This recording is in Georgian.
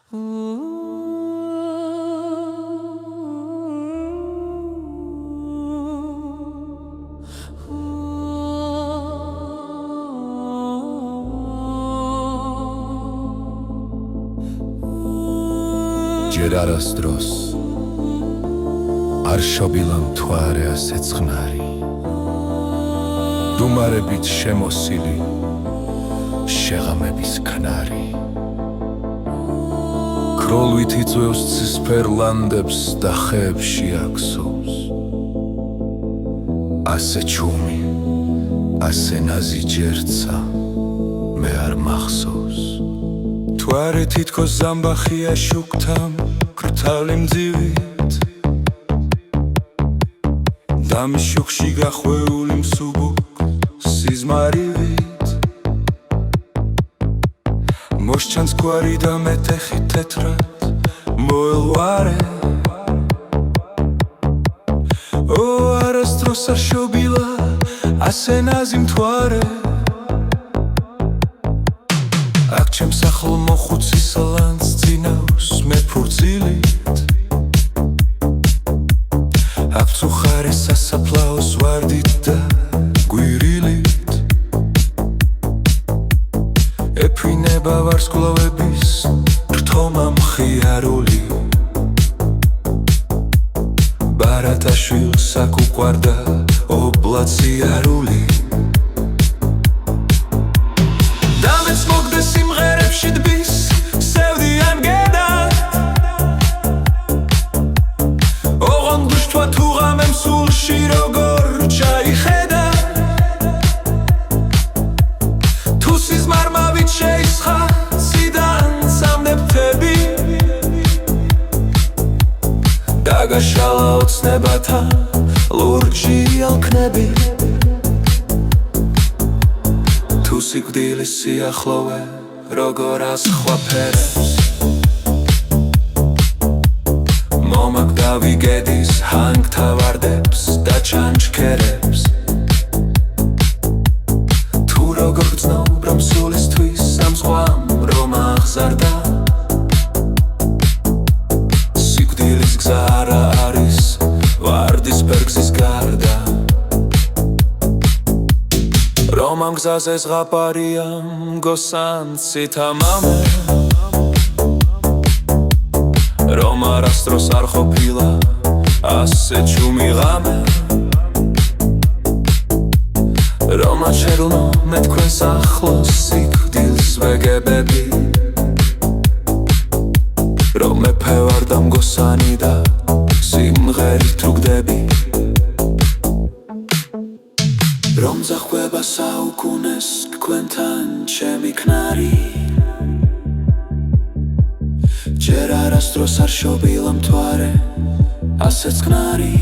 ჯერ არასდროს არ შობილა მთვარე ასე წყნარი, დუმარებით შემოსილი შეღამების ქნარი, ქროლვით იწვევს ცისფერ ლანდებს და ხეებში აქსოვს. ასე ჩუმი, ასე ნაზი ჯერცა მე არ მახსოვს. მთვარე თითქოს ზამბახია შუქთან ქრთალი მძივით, დამის შუქში გახვეული მსუბუქ სიზმარივით, მოსჩანს გვარი და მეტეხი თეთრად მოელვარე. ო არასდროს არ შობილა ასე ნაზი მთვარე, აქ ჩემს ახლო მოხუცის ლანძს წინავს მე ფურცილით, აქ წუხარე სასაფლაოს ვარდით და გვირილით, ეფინება ვარსკვლავების რთომა მხიარული, ბარათაშვილს აქ უყვარდა ობლაციარული. დამეც მოგდა სიმღერებში დბის სევდიან გედად, ოღონდ გუშტვა თუ ღამემ სულში როგორ ჩაიხედა, თუ სიზმარმავით შეისხა ციდან სამნეფთები, დაგაშალა ოცნებათა ლურჯი ალქნები, თუ სიკვდილის სიახლოვე როგორ ასხვაფერებს, მომაგდა ვიგედის ჰანგთა ვარდებს და ჩანჩქერებს, თუ როგორ გრძნობ რომ სულისთვის ამ ზღვამ რომ აღზარდა, სიკვდილის გზა არა არის ვარდის ბერგზის გარდა, რომ ამ გზაზე ზღაპარია მგოსანცით ამამე, რომ არასდროს არ ყოფილა ასე ჩუმი ღამე, რომ აჩერლო მე თქვენს ახლოს სიკვდილს ვეგებები, რომ მეფე ვარ და მგოსანი და სიმღერით ვგდები, რომ ზახვება საუკუნეს თქვენთან ჩემი ქნარი, ჯერ არასდროს არ შობილა მთვარე ასე წყნარი.